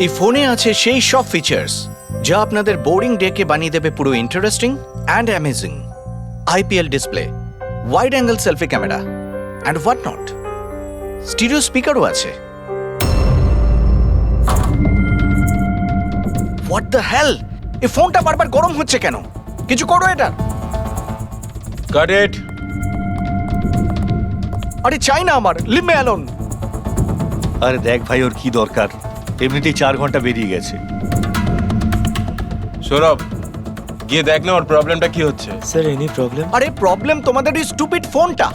এই ফোনে আছে সেই সব ফিচার্স যা আপনাদের বোরিং ডেকে বানিয়ে দেবে পুরো interesting and amazing. IPL display, wide angle selfie camera and what not. Stereo স্পিকারও আছে। হোয়াট দ্য হেল, এই ফোনটা বারবার গরম হচ্ছে কেন? কিছু করো এটা। Got it. আরে চাই না আমার, লিভ মি অ্যালোন। আরে দেখ ভাই, ওর কি দরকার? এমনিতেই 4 ঘন্টা বেরিয়ে গেছে। সৌরভ, গিয়ে দেখ না ওর প্রবলেমটা কি হচ্ছে। Sir any problem? আরে প্রবলেম তোমাদের এই স্টুপিড ফোনটা।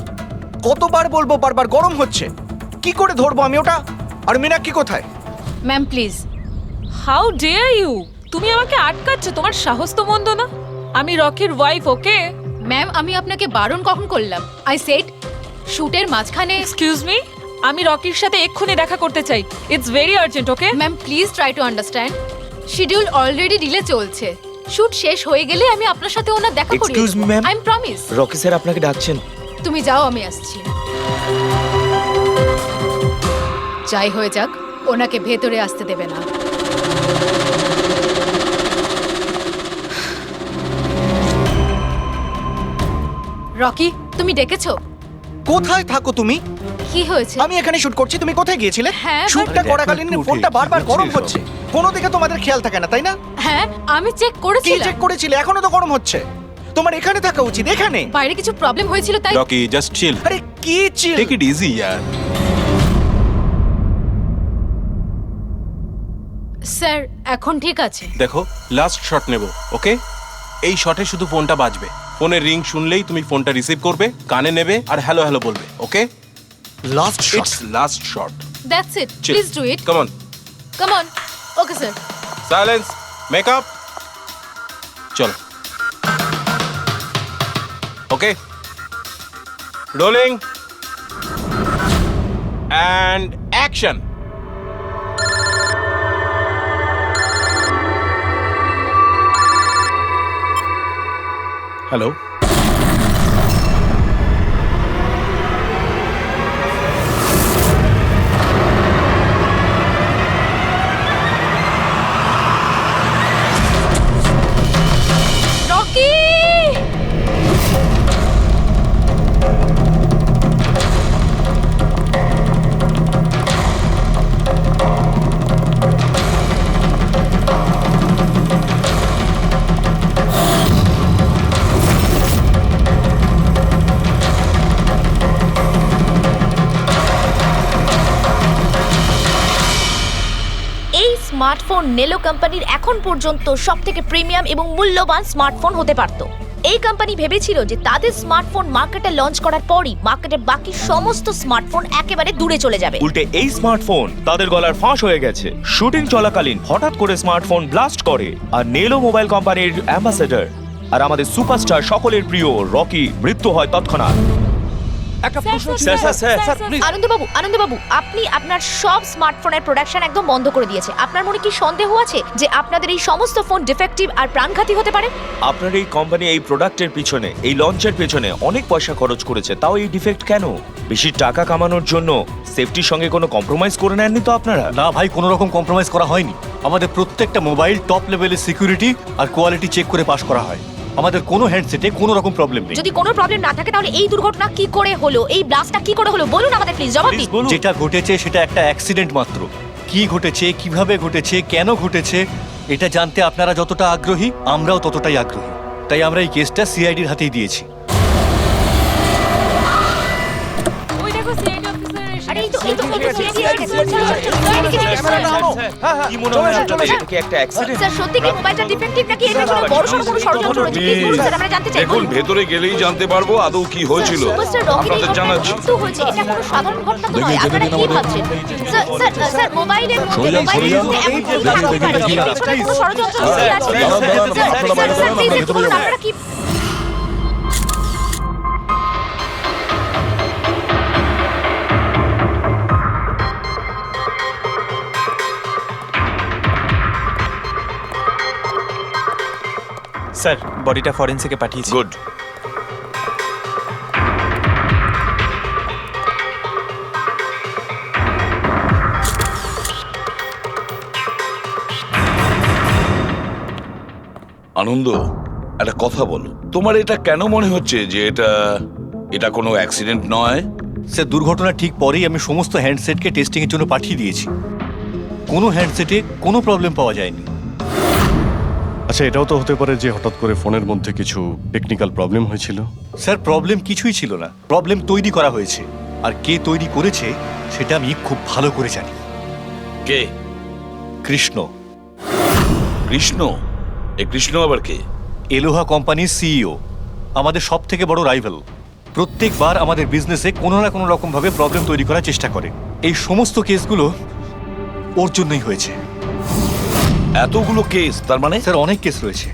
কতবার বলবো, বারবার গরম হচ্ছে। কি করে ধরবো আমি ওটা? আর মীনাক্ষী কোথায়? Ma'am please. How dare you! তুমি আমাকে আটকাচ্ছ? তোমার সাহস তো মন্দ না। আমি রকির ওয়াইফ, ওকে? ম্যাম আমি আপনাকে বারণ কখন করলাম? আই সেড শুটের মাঝখানে। এক্সকিউজ মি, আমি রকির সাথে এক্ষুনি দেখা করতে চাই। It's very urgent, okay? Ma'am please try to understand. Schedule already delay চলছে। শুট শেষ হয়ে গেলে আমি আপনার সাথে ওনার দেখা করিয়ে Excuse me, ma'am? I am promise. Rocky sir আপনাকে ডাকছেন। তুমি যাও, আমি আসছি। যাই হয়ে যাক, ওনাকে ভেতরে আসতে দেবে না। রকি, তুমি ডেকেছো? কোথায় থাকো তুমি? কি হয়েছে? আমি এখানে শুট করছি, তুমি কোথায় গিয়েছিলে? হ্যাঁ, শুটটা but- করাকালীন একটু ফোনটা উঠে, বারবার কি গরম হচ্ছে হচ্ছে। কোনো দিকে তোমাদের খেয়াল থাকে না, তাই না? হ্যাঁ আমি চেক কি করেছিলাম। চেক করেছিলে? এখনো তো গরম হচ্ছে। তোমার এখানে থাকা উচিত, এখানে। বাইরে কিছু প্রবলেম হয়েছিল তাই। রকি, জাস্ট চিল, আরে কি চিল? টেক ইট ইজি ইয়ার। স্যার এখন ঠিক আছে। দেখো, লাস্ট শট নেব, ওকে? এই শটে শুধু ফোনটা বাজবে। ফোনের রিং শুনলেই তুমি ফোনটা রিসিভ করবে, কানে নেবে আর হ্যালো হ্যালো বলবে, okay? Last shot. It's last shot. That's it, please do it. Come on, come on. Okay sir. Silence, makeup, চলো। Okay, rolling and action. Hello. Rocky! এই স্মার্টফোন নেলো কোম্পানির এখন পর্যন্ত সবথেকে প্রিমিয়াম এবং মূল্যবান স্মার্টফোন হতে পারত। এই কোম্পানি ভেবেছিল যে তাদের স্মার্টফোন মার্কেটে লঞ্চ করার পরই মার্কেটের বাকি সমস্ত স্মার্টফোন একেবারে দূরে চলে যাবে। উল্টে এই স্মার্টফোন তাদের গলার ফাঁস হয়ে গেছে। শুটিং চলাকালীন হঠাৎ করে স্মার্টফোন ব্লাস্ট করে আর নেলো মোবাইল কোম্পানির অ্যাম্বাসেডর আর আমাদের সুপারস্টার সকলের প্রিয় রকি মৃত্যু হয় তৎক্ষণাৎ। আনন্দবাবু, আপনি আপনার সব স্মার্টফোনের প্রোডাকশন একদম বন্ধ করে দিয়েছে। আপনার মনে কি সন্দেহ আছে যে আপনাদের এই সমস্ত ফোন ডিফেক্টিভ আর প্রাণঘাতী হতে পারে? আপনার এই কোম্পানি এই প্রোডাক্টের পিছনে, এই লঞ্চের পেছনে অনেক পয়সা খরচ করেছে, তাও এই ডিফেক্ট কেন? বেশি টাকা কামানোর জন্য সেফটির সঙ্গে কোনো কম্প্রোমাইজ করে নেননি তো আপনারা? না ভাই, কোনো রকম কম্প্রোমাইজ করা হয়নি। আমাদের প্রত্যেকটা মোবাইল টপ লেভেলের সিকিউরিটি আর কোয়ালিটি চেক করে পাস করা হয়। আমাদের কোনো হ্যান্ডসেটে কোনো রকম প্রবলেম নেই। যদি কোনো প্রবলেম না থাকে তাহলে এই দুর্ঘটনা কি করে হলো, এই ব্লাস্টটা কি করে হলো বলুন আমাদের প্লিজ, জবাব দিন। যেটা ঘটেছে সেটা একটা অ্যাক্সিডেন্ট মাত্র। কি ঘটেছে, কিভাবে ঘটেছে, কেন ঘটেছে এটা জানতে আপনারা যতটা আগ্রহী, আমরাও ততটাই আগ্রহী। তাই আমরা এই কেসটা সিআইডির হাতেই দিয়েছি। ওই দেখো সিআইডি অফিসার এসে আরে এই তো কি মনে হয় এটা কি একটা অ্যাক্সিডেন্ট? স্যার সত্যি কি মোবাইলটা ডিফেক্টিভ নাকি এটা কোনো বড়সড় কোনো ষড়যন্ত্র রয়েছে? প্লিজ বলুন স্যার, আমরা জানতে চাই। দেখুন, ভেতরে গেলেই জানতে পারবো আদৌ কি হয়েছিল। সুপারস্টার রকির এই আপনাদের জানাচ্ছি। মৃত্যু হয়েছে, এটা কোনো সাধারণ ঘটনা তো নয়। আপনারা কি ভাবছেন? স্যার মোবাইলের মধ্যে এমন কি খারাপ হতে পারে? এটা কোনো ষড়যন্ত্র লুকিয়ে আছে। স্যার প্লিজ একটু বলুন আপনারা কি। স্যার বডিটা ফরেন্সিকে পাঠিয়েছি। গুড। আনন্দ, একটা কথা বলো, তোমার এটা কেন মনে হচ্ছে যে এটা কোনো অ্যাক্সিডেন্ট নয়? স্যার, দুর্ঘটনার ঠিক পরেই আমি সমস্ত হ্যান্ডসেটকে টেস্টিংয়ের জন্য পাঠিয়ে দিয়েছি। কোনো হ্যান্ডসেটে কোনো প্রবলেম পাওয়া যায়নি। আচ্ছা, এটাও তো হতে পারে যে হঠাৎ করে ফোনের মধ্যে কিছু টেকনিক্যাল প্রবলেম হয়েছিল। স্যার, প্রবলেম কিছুই ছিল না, প্রবলেম তৈরি করা হয়েছে। আর কে তৈরি করেছে সেটা আমি খুব ভালো করে জানি। কে? কৃষ্ণ। কৃষ্ণ? এই কৃষ্ণ আবার কে? এলোহা কোম্পানির সিইও, আমাদের সব থেকে বড় রাইভাল। প্রত্যেকবার আমাদের বিজনেসে কোনো না কোনো রকম ভাবে প্রবলেম তৈরি করার চেষ্টা করে। এই সমস্ত কেসগুলো ওর জন্যই হয়েছে। এতগুলো কেস? তার মানে স্যার, অনেক কেস রয়েছে।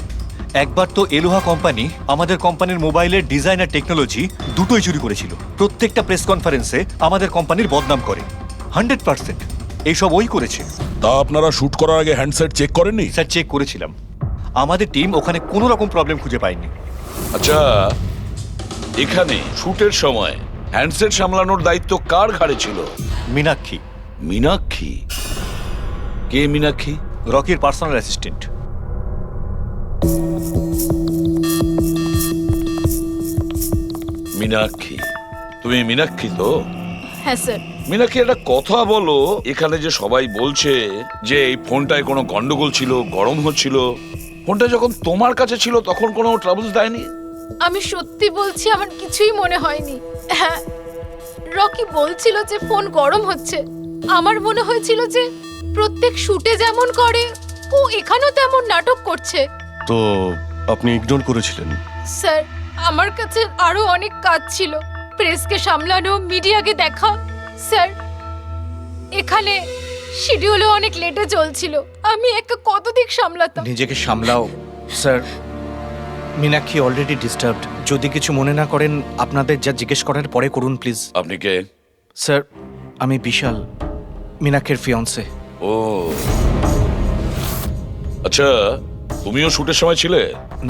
একবার তো এলোহা কোম্পানি আমাদের কোম্পানির মোবাইলের ডিজাইন আর টেকনোলজি দুটোই চুরি করেছিল। প্রত্যেকটা প্রেস কনফারেন্সে আমাদের কোম্পানির বদনাম করে। 100% এইসব ওই করেছে। তা আপনারা শুট করার আগে হ্যান্ডসেট চেক করেননি? স্যার, চেক করেছিলাম। আমাদের টিম ওখানে কোনো রকম প্রবলেম খুঁজে পায়নি। আচ্ছা, এখানে শুটের সময় হ্যান্ডসেট সামলানোর দায়িত্ব কার ঘাড়ে ছিল? মীনাক্ষী। মীনাক্ষী? কে মীনাক্ষী? রকির পার্সোনাল অ্যাসিস্ট্যান্ট। মীনাক্ষী? তুমি মীনাক্ষী তো? হ্যাঁ স্যার। মীনাক্ষী, একটা কথা বলো, এখানে যে সবাই বলছে যে এই ফোনটায় কোনো গন্ডগোল ছিল, গরম হচ্ছিল, ফোনটা যখন তোমার কাছে ছিল তখন কোনো ট্রাবলস দেয়নি? আমি সত্যি বলছি, আমার কিছুই মনে হয়নি। হ্যাঁ, রকি বলছিল যে ফোন গরম হচ্ছে। আমার মনে হয়েছিল যে প্রত্যেক শুটে যেমন করে ও এখানেও তেমন নাটক করছে। তো আপনি ইগনোর করেছিলেন? স্যার, আমার কাছে আরো অনেক কাজ ছিল। প্রেসকে সামলানো, মিডিয়াকে দেখা। স্যার, এখানে শিডিউলও অনেক লেটে চলছিল। আমি একা কত দিক সামলাতাম। নিজেকে সামলাও স্যার। Meenakshi already disturbed. যদি কিছু মনে না করেন, আপনাদের যা জিজ্ঞেস করার পরে করুন প্লিজ। আপনি কে? স্যার, আমি বিশাল, মীনাক্ষীর ফিয়ন্সে। ও আচ্ছা, তুমিও শুটের সময় ছিলে?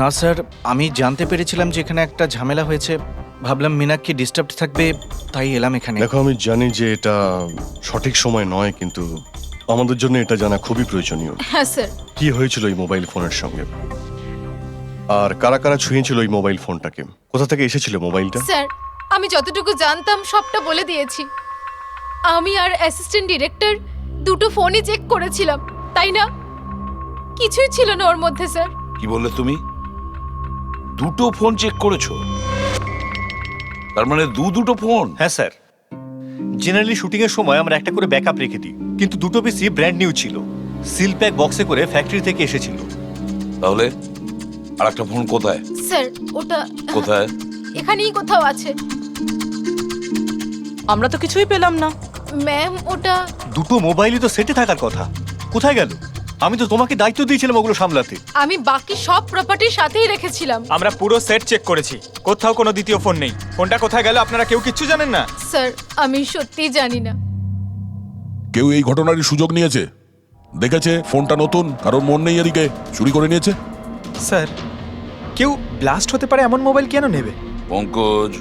না স্যার, আমি জানতে পেরেছিলাম যে এখানে একটা ঝামেলা হয়েছে। ভাবলাম মীনাক্ষী ডিস্টার্বড থাকবে, তাই এলাম এখানে। দেখো, আমি জানি যে এটা সঠিক সময় নয়, কিন্তু আমাদের জন্য এটা জানা খুবই প্রয়োজনীয়। হ্যাঁ স্যার। কি হয়েছিল এই মোবাইল ফোনের সঙ্গে, আর কারা কারা ছুঁয়েছিল এই মোবাইল ফোনটাকে, কোথা থেকে এসেছিল মোবাইলটা? স্যার, আমি যতটুকু জানতাম সবটা বলে দিয়েছি। আমি আর অ্যাসিস্ট্যান্ট ডিরেক্টর দুটো ফোনই চেক করেছিলাম, তাই না? কিছুই ছিল না ওর মধ্যে স্যার। কি বললে তুমি? দুটো ফোন চেক করেছো? তার মানে দুটো ফোন? হ্যাঁ স্যার, জেনারেলি শুটিং এর সময় আমরা একটা করে ব্যাকআপ রেখে দিই, কিন্তু দুটো পিসি ব্র্যান্ড নিউ ছিল, সিল প্যাক বক্সে করে ফ্যাক্টরি থেকে এসেছিল। তাহলে আর একটা ফোন কোথায়? স্যার, ওটা কোথায়? এখানেই কোথাও আছে। আমরা তো কিছুই পেলাম না। ম্যাম, ওটা দুটো মোবাইলই তো সেটে থাকার কথা, কোথায় গেল? আমি তো তোমাকে দায়িত্ব দিয়েছিলাম ওগুলো সামলাতে। আমি বাকি সব প্রপার্টির সাথেই রেখেছিলাম। আমরা পুরো সেট চেক করেছি, কোথাও কোনো দ্বিতীয় ফোন নেই। ফোনটা কোথায় গেল আপনারা কেউ কিচ্ছু জানেন না? স্যার, আমি সত্যিই জানি না। কেউ এই ঘটনার সুযোগ নিয়েছে? দেখেছে ফোনটা নতুন, কারোর মন নেই এদিকে, চুরি করে নিয়েছে? স্যার, কেউ ব্লাস্ট হতে পারে এমন মোবাইল কেন নেবে? পঙ্কজ,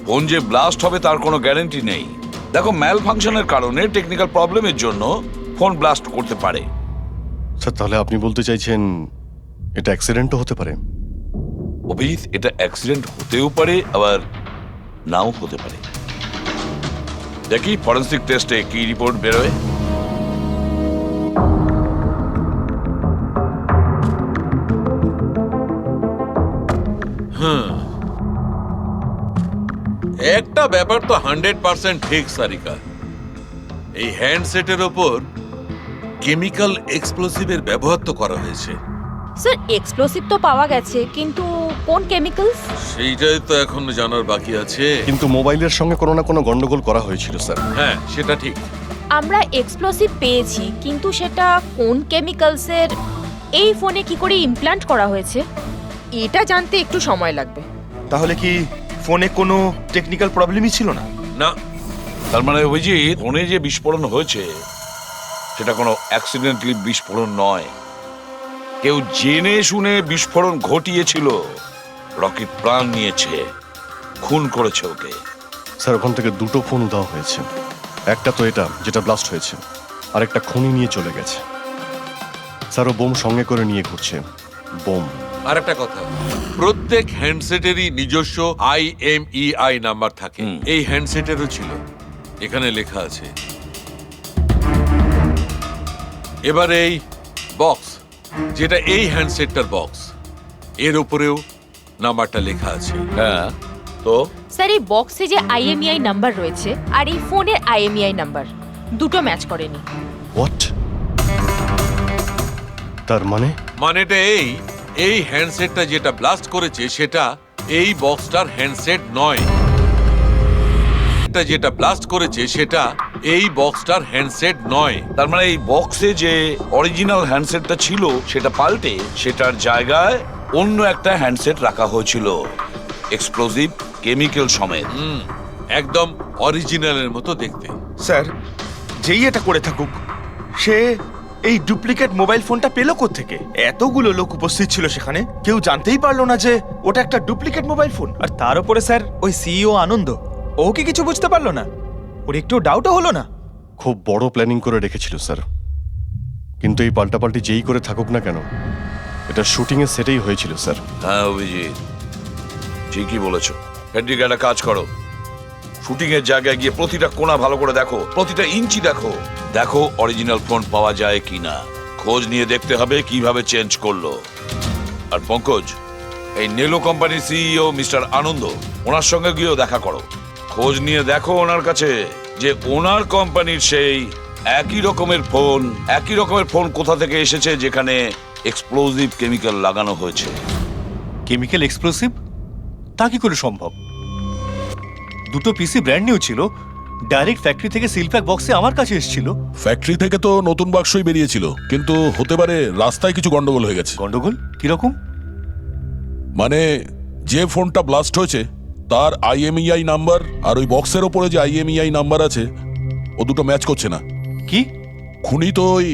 ফোন যে ব্লাস্ট হবে তার কোনো গ্যারান্টি নেই। দেখো, ম্যাল ফাংশনের কারণে, টেকনিক্যাল প্রবলেমের জন্য ফোন ব্লাস্ট করতে পারে। স্যার, তাহলে আপনি বলতে চাইছেন এটা অ্যাক্সিডেন্টও হতে পারে? অভিজিৎ, এটা অ্যাক্সিডেন্ট হতেও পারে, আবার নাও হতে পারে। দেখি ফরেন্সিক টেস্টে কি রিপোর্ট বেরোয়। একটা ব্যাপার তো 100% ঠিক সারিকা, এই হ্যান্ডসেটের ওপর কেমিক্যাল এক্সপ্লোসিভের ব্যবহার তো করা হয়েছে। স্যার, এক্সপ্লোসিভ তো পাওয়া গেছে, কিন্তু কোন কেমিক্যালস সেইটাই তো এখন জানার বাকি আছে। কিন্তু মোবাইলের সঙ্গে কোনো না কোনো গন্ডগোল করা হয়েছিল স্যার। হ্যাঁ, সেটা ঠিক। আমরা এক্সপ্লোসিভ পেয়েছি, কিন্তু সেটা কোন কেমিক্যালসের, এই ফোনে কি করে ইমপ্ল্যান্ট করা হয়েছে, এটা জানতে একটু সময় লাগবে। তাহলে কি ফোনে কোনো টেকনিক্যাল প্রবলেমই ছিল না? না। তার মানে অভিজিৎ, ফোনে যে বিস্ফোরণ হয়েছে সেটা কোনো অ্যাক্সিডেন্টালি বিস্ফোরণ নয়। কেউ জেনে শুনে বিস্ফোরণ ঘটিয়েছিল, রকির প্রাণ নিয়েছে, খুন করেছে ওকে। স্যার, ওখান থেকে দুটো ফোন উধাও হয়েছে। একটা তো এটা যেটা ব্লাস্ট হয়েছে, আর একটা খুনি নিয়ে চলে গেছে। স্যার, ও বোম সঙ্গে করে নিয়ে ঘুরছে। বোম আর একটা কথা, প্রত্যেক হ্যান্ডসেটেরই নিজস্ব IMEI নাম্বার থাকে। এই হ্যান্ডসেটেরও ছিল, এখানে লেখা আছে। এবার এই বক্স, যেটা এই হ্যান্ডসেটটার বক্স, এর উপরেও নাম্বারটা লেখা আছে। হ্যাঁ, তো স্যার এই বক্সে যে IMEI নাম্বার রয়েছে আর এই ফোনের IMEI নাম্বার দুটো ম্যাচ করেনি। হোয়াট? তার মানে মানেটা এই হ্যান্ডসেটটা যেটা ব্লাস্ট করেছে সেটা এই বক্সটার হ্যান্ডসেট নয়। এটা যেটা ব্লাস্ট করেছে সেটা এই বক্সটার হ্যান্ডসেট নয়। তার মানে এই বক্সে যে অরিজিনাল হ্যান্ডসেটটা ছিল সেটা পাল্টে সেটার জায়গায় অন্য একটা হ্যান্ডসেট রাখা হয়েছিল, এক্সপ্লোসিভ কেমিক্যাল সমেত। একদম অরিজিনালের মতো দেখতে। স্যার, যেই এটা করে থাকুক সে এই ডুপ্লিকেট মোবাইল ফোনটা পেল কোত্থেকে? এতগুলো লোক উপস্থিত ছিল সেখানে, কেউ জানতেই পারলো না যে ওটা একটা ডুপ্লিকেট মোবাইল ফোন। আর তার উপরে স্যার ওই সিইও আনন্দ, ও কি কিছু বুঝতে পারলো না? ওর একটু ডাউটও হলো না? খুব বড় প্ল্যানিং করে রেখেছিল স্যার, কিন্তু এই পাল্টাপাল্টি যেই করে থাকুক না কেন, এটা শুটিং এর সেটেই হয়েছিল স্যার। হ্যাঁ অভিজিৎ, ঠিকই বলেছ। ফেডরিক, একটা কাজ করো, শুটিং এর জায়গায় গিয়ে প্রতিটা কোণা ভালো করে দেখো, প্রতিটা ইঞ্চি দেখো, দেখো অরিজিনাল ফোন পাওয়া যায় কিনা। খোঁজ নিয়ে দেখতে হবে কিভাবে চেঞ্জ করলো। আর পঙ্কজ, এই নেলো কোম্পানির সিইও মিস্টার আনন্দ, ওনার সঙ্গে গিয়েও দেখা করো। খোঁজ নিয়ে দেখো ওনার কাছে যে ওনার কোম্পানির সেই একই রকমের ফোন কোথা থেকে এসেছে যেখানে এক্সপ্লোসিভ কেমিক্যাল লাগানো হয়েছে। Chemical explosive? তা কি করে সম্ভব? দুটো পিসি ব্র্যান্ড নিউ ছিল, ডাইরেক্ট ফ্যাক্টরি থেকে সিলপ্যাক বক্সে আমার কাছে এসেছিল। ফ্যাক্টরি থেকে তো নতুন বাক্সই বেরিয়েছিল, কিন্তু হতে পারে রাস্তায় কিছু গন্ডগোল হয়ে গেছে। গন্ডগোল কিরকম? মানে যে ফোনটা ব্লাস্ট হয়েছে তার IMEI নাম্বার আর ওই বক্সের ওপরে যে IMEI নাম্বার আছে ও দুটো ম্যাচ করছে না। কি? খুনি তো ওই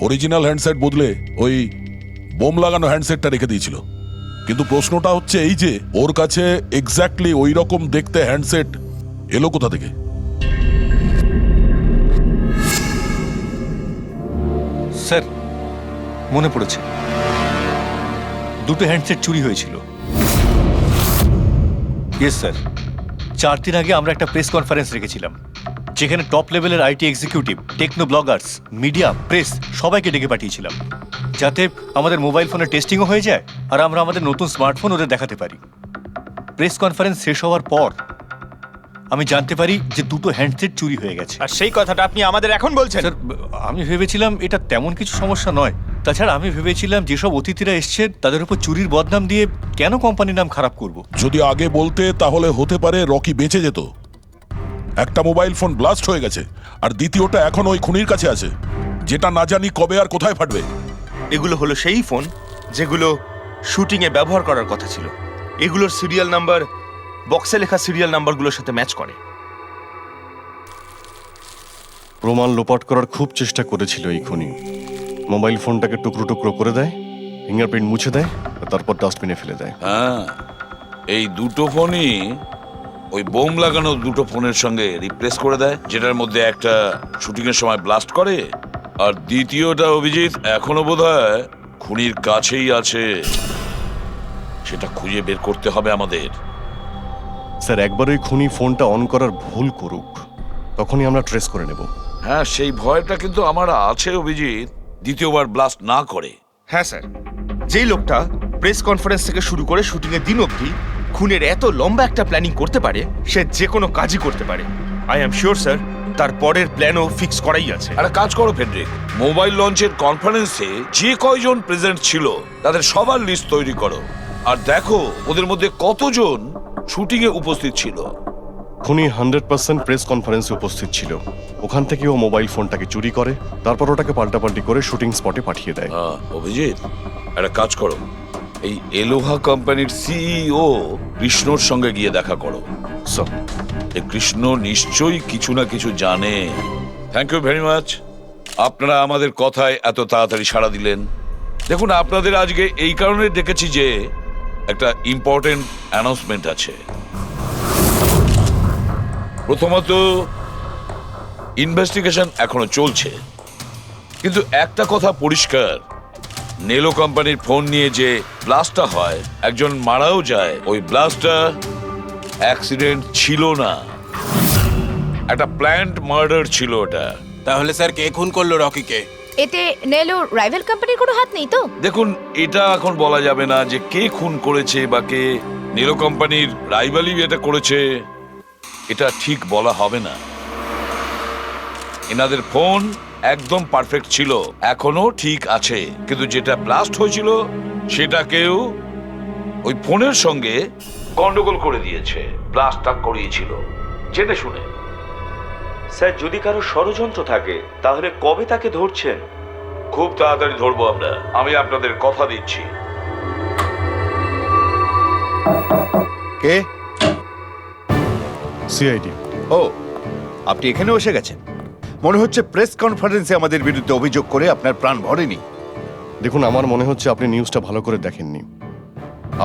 অরিজিনাল হ্যান্ডসেট বদলে ওই বোম লাগানো হ্যান্ডসেটটা রেখে দিয়েছিল, কিন্তু প্রশ্নটা হচ্ছে এই যে ওর কাছে এক্স্যাক্টলি ওই রকম দেখতে হ্যান্ডসেট এলো কোথা থেকে? স্যার, মনে পড়েছে, দুটো হ্যান্ডসেট চুরি হয়েছিল। ইয়েস স্যার, 4 দিন আগে আমরা একটা প্রেস কনফারেন্স রেখেছিলাম, যেখানে টপ লেভেলের IT executive, techno bloggers, media, press সবাইকে ডেকে পাঠিয়েছিলাম, যাতে আমাদের মোবাইল ফোনের টেস্টিংও হয়ে যায় আর আমরা আমাদের নতুন স্মার্টফোন ওদের দেখাতে পারি। প্রেস কনফারেন্স শেষ হওয়ার পর আমি জানতে পারি যে দুটো হ্যান্ডসেট চুরি হয়ে গেছে। আর সেই কথাটা আপনি আমাদের এখন বলছেন? স্যার, আমি ভেবেছিলাম এটা তেমন কিছু সমস্যা নয়। তাছাড়া আমি ভেবেছিলাম যেসব অতিথিরা এসছে তাদের উপর চুরির বদনাম দিয়ে কেন কোম্পানির নাম খারাপ করব। যদি আগে বলতে তাহলে হতে পারে রকি বেঁচে যেত। একটা মোবাইল ফোন ব্লাস্ট হয়ে গেছে আর দ্বিতীয়টা এখন ওই খুনির কাছে আছে, যেটা না জানি কবে আর কোথায় ফাটবে। এগুলো হলো সেই ফোন যেগুলো শুটিংয়ে ব্যবহার করার কথা ছিল। এগুলোর সিরিয়াল নাম্বার বক্সে লেখা সিরিয়াল নাম্বারগুলোর সাথে ম্যাচ করে। প্রমাণ লোপাট করার খুব চেষ্টা করেছিল এই খুনি। মোবাইল ফোনটাকে টুকরো টুকরো করে দেয়, ফিঙ্গারপ্রিন্ট মুছে দেয়, আর তারপর ডাস্টবিনে ফেলে দেয়। হ্যাঁ, এই দুটো ফোনই ওই বোম লাগানো দুটো ফোনের সঙ্গে রিপ্লেস করে দেয়, যেটার মধ্যে একটা শুটিং এর সময় ব্লাস্ট করে আর দ্বিতীয়টা অভিজিৎ এখনো বোধহয় খুনির কাছেই আছে। সেটা খুঁজে বের করতে হবে আমাদের। স্যার, একবার ওই খুনি ফোনটা অন করার ভুল করুক, তখনই আমরা ট্রেস করে নেব। হ্যাঁ, সেই ভয়টা কিন্তু আমার আছে অভিজিৎ, দ্বিতীয়বার ব্লাস্ট না করে। হ্যাঁ স্যার, যেই লোকটা প্রেস কনফারেন্স থেকে শুরু করে শুটিং এর দিন অবধি খুনের এত লম্বা একটা প্ল্যানিং করতে পারে, সে যে কোনো কাজই করতে পারে। আই এম শিওর স্যার, তার পরের প্ল্যানও ফিক্স করাই আছে। একটা কাজ করো ফেডরিক, মোবাইল লঞ্চের কনফারেন্সে যে কয়জন প্রেজেন্ট ছিল তাদের সবার লিস্ট তৈরি করো আর দেখো ওদের মধ্যে কতজন শুটিং এ উপস্থিত ছিল। খুনি 100% প্রেস কনফারেন্সে উপস্থিত ছিল। ওখান থেকে ও মোবাইল ফোনটাকে চুরি করে, তারপর ওটাকে পাল্টাপাল্টি করে শুটিং স্পটে পাঠিয়ে দেয়। অভিজিৎ, একটা কাজ করো, এই এলোহা কোম্পানির সিইও কৃষ্ণর সঙ্গে গিয়ে দেখা করো। স্যার, এই কৃষ্ণ নিশ্চয়ই কিছু না কিছু জানে। থ্যাংক ইউ ভেরি মাচ, আপনারা আমাদের কথায় এত তাড়াতাড়ি সাড়া দিলেন। দেখুন, আপনাদের আজকে এই কারণে ডেকেছি যে একটা ইম্পর্টেন্ট অ্যানাউন্সমেন্ট আছে। প্রথমত, ইনভেস্টিগেশন এখনো চলছে, কিন্তু একটা কথা পরিষ্কার, নেলো কোম্পানির ফোন নিয়ে যে ব্লাস্টটা হয়, একজন মারাও যায়, ওই ব্লাস্টটা অ্যাক্সিডেন্ট ছিল না, একটা প্ল্যান্ট মার্ডার ছিল ওটা। তাহলে স্যার কে খুন করলো রকিকে? এতে নেলো রাইভাল কোম্পানির কোনো হাত নেই তো? দেখুন, এটা এখন বলা যাবে না যে কে খুন করেছে বা কে নেলো কোম্পানির রাইভালি এটা করেছে, এটা ঠিক বলা হবে না। এনাদের ফোন একদম পারফেক্ট ছিল, এখনো ঠিক আছে, কিন্তু যেটা ব্লাস্ট হয়েছিল সেটা কেউ ওই ফোনের সঙ্গে গন্ডগোল করে দিয়েছে, ব্লাস্টটা করিয়েছিল জেনে শুনে। স্যার, যদি কারো ষড়যন্ত্র থাকে তাহলে কবে তাকে ধরছেন? খুব তাড়াতাড়ি ধরবো আমরা, আমি আপনাদের কথা দিচ্ছি। কে? সিআইডি। ও, আপনি এখানে এসে গেছেন। মনে হচ্ছে প্রেস কনফারেন্সে আমাদের বিরুদ্ধে অভিযোগ করে আপনার প্রাণ ভরেনি। দেখুন, আমার মনে হচ্ছে আপনি নিউজটা ভালো করে দেখেননি।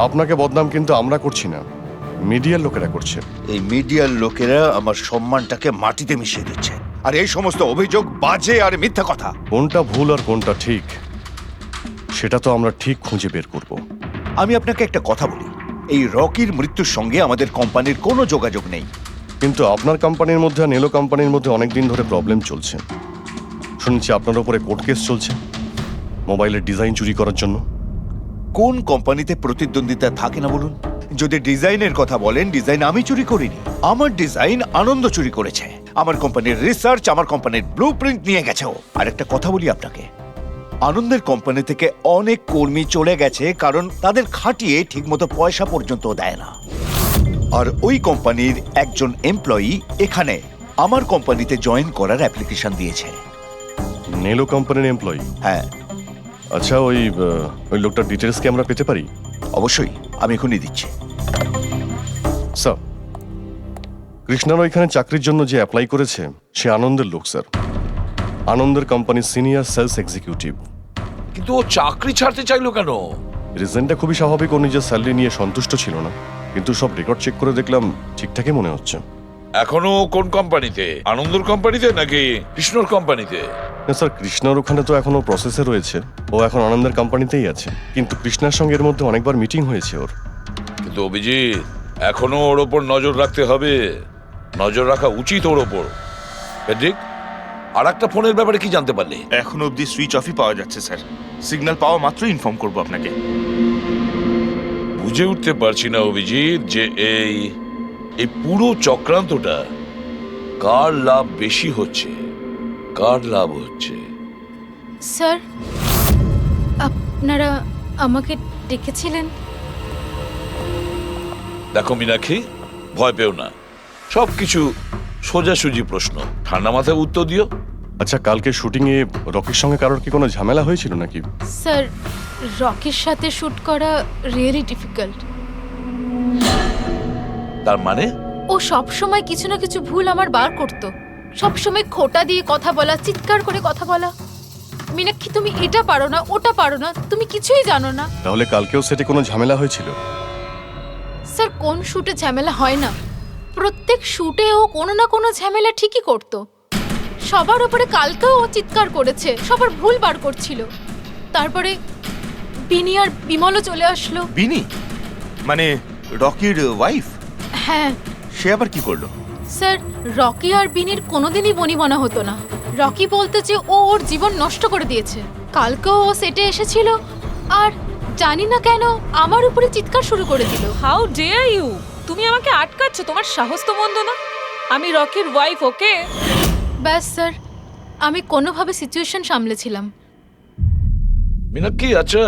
আপনাকে বদনাম কিন্তু আমরা করছি না, মিডিয়ার লোকেরা করছে। এই মিডিয়ার লোকেরা আমার সম্মানটাকে মাটিতে মিশিয়ে দিচ্ছে, আর এই সমস্ত অভিযোগ বাজে আর মিথ্যা কথা। কোনটা ভুল আর কোনটা ঠিক সেটা তো আমরা ঠিক খুঁজে বের করব। আমি আপনাকে একটা কথা বলি, এই রকির মৃত্যুর সঙ্গে আমাদের কোম্পানির কোনো যোগাযোগ নেই। কিন্তু আপনার কোম্পানির মধ্যে আর নেলো কোম্পানির মধ্যে অনেক দিন ধরে প্রবলেম চলছে। শুনছি আপনার উপরে কোর্ট কেস চলছে মোবাইলের ডিজাইন চুরি করার জন্য। কোন কোম্পানিতে প্রতিদ্বন্দ্বিতা থাকে না বলুন? যদি ডিজাইনের কথা বলেন, ডিজাইন আমি চুরি করিনি, আমার ডিজাইন আনন্দ চুরি করেছে। আমার কোম্পানির রিসার্চ, আমার কোম্পানির ব্লুপ্রিন্ট নিয়ে গেছে ও। আর একটা কথা বলি আপনাকে, আনন্দের কোম্পানি থেকে অনেক কর্মী চলে গেছে কারণ তাদের খাটিয়ে ঠিকমতো পয়সা পর্যন্ত দেয় না। আর ওই কোম্পানির একজন এমপ্লয়ি এখানে আমার কোম্পানিতে জয়েন করার অ্যাপ্লিকেশন দিয়েছে। নেলো কোম্পানির এমপ্লয়ি? হ্যাঁ। আচ্ছা, ওই লোকটার ডিটেলস কি আমরা পেতে পারি? অবশ্যই, আমি এখনই দিচ্ছি। স্যার, কৃষ্ণার ওইখানে চাকরির জন্য যে অ্যাপ্লাই করেছে সে আনন্দের লোক স্যার, আনন্দের কোম্পানির সিনিয়র সেলস এক্সিকিউটিভ। কিন্তু ও চাকরি ছাড়তে চাইলো কেন? রিজনটা খুবই স্বাভাবিক, ও নিজের স্যালারি নিয়ে সন্তুষ্ট ছিল না, কিন্তু সব রেকর্ড চেক করে দেখলাম ঠিকঠাকই মনে হচ্ছে। এখনো কোন কোম্পানিতে? আনন্দর কোম্পানিতে নাকি কৃষ্ণর কোম্পানিতে? না স্যার, কৃষ্ণার ওখানে তো এখনো প্রসেসে রয়েছে, ও এখন আনন্দের কোম্পানিতেই আছে, কিন্তু কৃষ্ণার সঙ্গে এর মধ্যে অনেকবার মিটিং হয়েছে ওর। কিন্তু অভিজিৎ, এখনো ওর ওপর নজর রাখতে হবে, নজর রাখা উচিত ওর ওপর। ঠিক। আর একটা ফোনের ব্যাপারে কি জানতে পারলে? এখনো অবধি সুইচ অফই পাওয়া যাচ্ছে স্যার, সিগন্যাল পাওয়া মাত্রই ইনফর্ম করবো আপনাকে। বুঝে উঠতে পারছি না অভিজিৎ যে এই পুরো চক্রান্তটা কার লাভ বেশি হচ্ছে, কার লাভ হচ্ছে। স্যার, আপনারা আমাকে ডেকেছিলেন? দেখো মীনাক্ষী, ভয় পেও না, সবকিছু সোজাসুজি প্রশ্ন, ঠান্ডা মাথায় উত্তর দিও। আচ্ছা, কালকে শুটিং এ রকির সঙ্গে কারোর কি কোনো ঝামেলা হয়েছিল নাকি? স্যার, রকির সাথে শুট করা রিয়েলি ডিফিকাল্ট। তার মানে? ও সব সময় কিছু না কিছু ভুল আমার বার করতো, সব সময় খোঁটা দিয়ে কথা বলা, চিৎকার করে কথা বলা। মীনাক্ষী, তুমি এটা পারো না, ওটা পারো না, তুমি কিছুই জানো না। তাহলে কালকেও সেটে কোনো ঝামেলা হয়েছিল? স্যার, কোন শুটে ঝামেলা হয় না? প্রত্যেক শুটে ও কোনো না কোনো ঝামেলা ঠিকই করতো। সবার উপরে কালকেও ও চিৎকার করেছে, সবার ভুল বার করছিল। তারপরে বিনি আর বিমলও চলে আসলো। বিনি মানে রকির ওয়াইফ? হ্যাঁ। সে আবার কি করলো? স্যার, রকি আর বিনির কোনোদিনই বনিবনা হতো না। রকি বলতে যে ও ওর জীবন নষ্ট করে দিয়েছে। কালকেও ও সেটে এসেছিল আর জানি না কেন আমার উপরে চিৎকার শুরু করে দিল। How dare you! তুমি আমাকে আটকাচ্ছ, তোমার সাহস তো মন্দ না। আমি রকির ওয়াইফ, ওকে? ব্যাস স্যার, আমি কোনোভাবে সিচুয়েশন সামলেছিলাম। মীনাক্ষী, আচ্ছা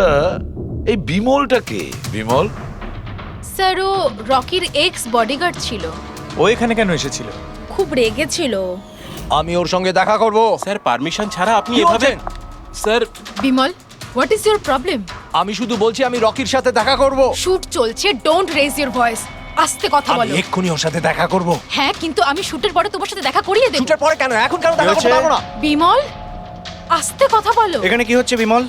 এই বিমলটা কে? বিমল? স্যার, ও রকির এক্স বডিগার্ড ছিল। ও এখানে কেন এসেছিল? খুব রেগেছিল। আমি ওর সঙ্গে দেখা করব। স্যার, পারমিশন ছাড়া আপনি এভাবে? Sir, Bimal, what is your problem? আমি শুধু বলছি আমি রকির সাথে দেখা করব। শুট চলছে, ডোন্ট রেজ ইওর ভয়েস। আস্তে কথা বলো। আমি এক্ষুনি ওর সাথে দেখা করব। হ্যাঁ, কিন্তু আমি শুটের পরে তোমার সাথে দেখা করিয়ে দেব। শুটের পরে কেন? এখন কেন দেখা করতে পারবো না? বিমল, আস্তে কথা বলো। এখানে কি হচ্ছে বিমল?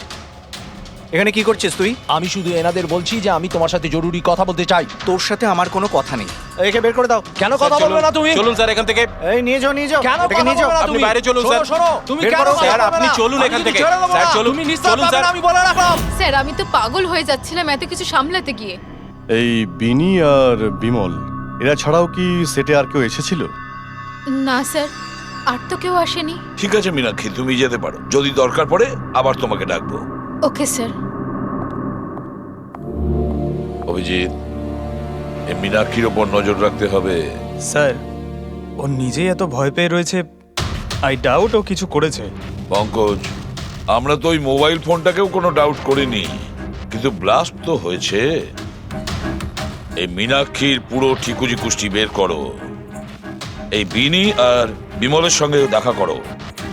এখানে কি করছিস তুই? আমি শুধু এনাদের বলছি যে আমি তোমার সাথে জরুরি কথা বলতে চাই। তোর সাথে আমার কোনো কথা নেই। একে বের করে দাও। কেন কথা বলবে না তুমি? চলুন স্যার এখান থেকে। এই নিয়ে যাও, নিয়ে যাও। কেন এটাকে কথা নিয়ে যাও। বলবে না আপনি তুমি? বাইরে চলুন, শোনো, স্যার। শোনো, তুমি বের কেন করো, কথা স্যার, বলবে আপনি না? চলুন আমি এখান কিন্তু থেকে। ছেড়ে দেবো স্যার, না। চলুন। তুমি নিস্তার চলুন, পাবে স্যার। না, আমি বলে রাখলাম। স্যার আমি তো পাগল হয়ে যাচ্ছিলাম এত কিছু সামলাতে গিয়ে। এই বিনি আর বিমল এরা ছাড়াও কি সেটে আর কেউ এসেছিল? না স্যার, আর তো কেউ আসেনি। ঠিক আছে মীনাক্ষী, তুমি যেতে পারো। যদি দরকার পড়ে আবার তোমাকে ডাকবো। Okay sir. অভিজিৎ, এই মীনাক্ষীর ওপর নজর রাখতে হবে। স্যার ও নিজেই এত ভয় পেয়ে রয়েছে, আই ডাউট ও কিছু করেছে। পঙ্কজ, আমরা তো ওই মোবাইল ফোনটাকেও কোনো ডাউট করিনি, কিন্তু ব্লাস্ট তো হয়েছে। এই মীনাক্ষীর পুরো ঠিকুজি কুষ্টি বের করো। এই বিনি আর বিমলের সঙ্গে দেখা করো।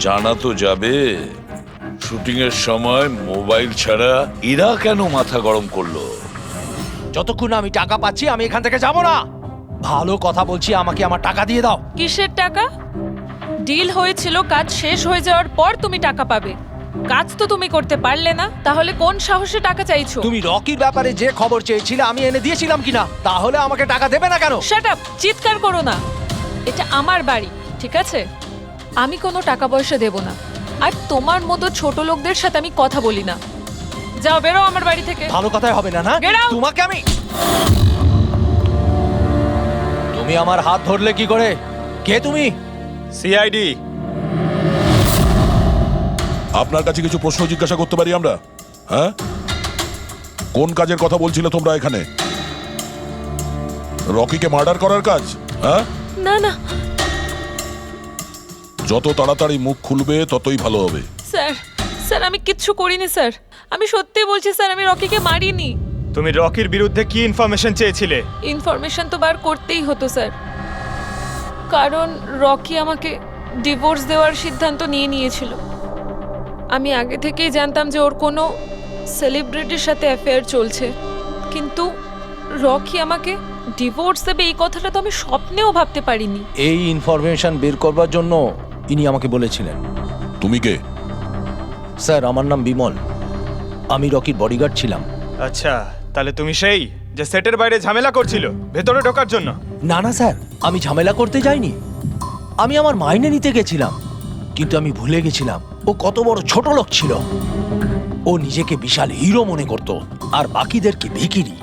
জানা তো যাবে শুটিং এর সময় মোবাইল ছাড়া এরা কেন মাথা গরম করলো। যতক্ষণ না আমি টাকা পাচ্ছি আমি এখান থেকে যাব না। ভালো কথা বলছি, আমাকে আমার টাকা দিয়ে দাও। কিসের টাকা? ডিল হয়েছিল কাজ শেষ হয়ে যাওয়ার পর তুমি টাকা পাবে। কাজ তো তুমি করতে পারলে না, তাহলে কোন সাহসে টাকা চাইছো? তুমি রকির ব্যাপারে যে খবর চেয়েছিলে আমি এনে দিয়েছিলাম কিনা? তাহলে আমাকে টাকা দেবে না কেন? শাট আপ, চিৎকার করো না। এটা আমার বাড়ি, ঠিক আছে? আমি কোনো টাকা পয়সা দেব না, আর তোমার মতো ছোট লোকদের সাথে আমি কথা বলি না। যাও, বেরো আমার বাড়ি থেকে। ভালো কথাই হবে না, না? Get out! তোমাকে আমি তুমি আমার হাত ধরলে কি করে? কে তুমি? সিআইডি। আপনার কাছে কিছু প্রশ্ন জিজ্ঞাসা করতে পারি আমরা? হ্যাঁ, কোন কাজের কথা বলছিলে তোমরা এখানে? রকিকে মার্ডার করার কাজ? হ্যাঁ, না না যত তাড়াতাড়ি মুখ খুলবে ততই ভালো হবে। স্যার, স্যার আমি কিচ্ছু করিনি স্যার। আমি সত্যি বলছি স্যার, আমি রকিকে মারিনি। তুমি রকির বিরুদ্ধে কি ইনফরমেশন চেয়েছিলে? ইনফরমেশন তো বার করতেই হতো স্যার, কারণ রকি আমাকে ডিভোর্স দেওয়ার সিদ্ধান্ত নিয়েছিল। আমি আগে থেকেই জানতাম যে ওর কোনো সেলিব্রিটির সাথে অ্যাফেয়ার চলছে, কিন্তু রকি আমাকে ডিভোর্স দেবে এই কথাটা তো আমি স্বপ্নেও ভাবতে পারিনি। এই ইনফরমেশন বের করবার জন্য ইনি আমাকে বলেছিলেন। তুমি কে? স্যার আমার নাম বিমল, আমি রকির বডিগার্ড ছিলাম। আচ্ছা, তাহলে তুমি সেই যে সেটের বাইরে ঝামেলা করছিল ভেতরে ঢোকার জন্য? না না স্যার, আমি ঝামেলা করতে যাইনি। আমি আমার মাইনে নিতে গেছিলাম, কিন্তু আমি ভুলে গেছিলাম ও কত বড় ছোট লোক ছিল। ও নিজেকে বিশাল হিরো মনে করত আর বাকিদেরকে ভিখিরি।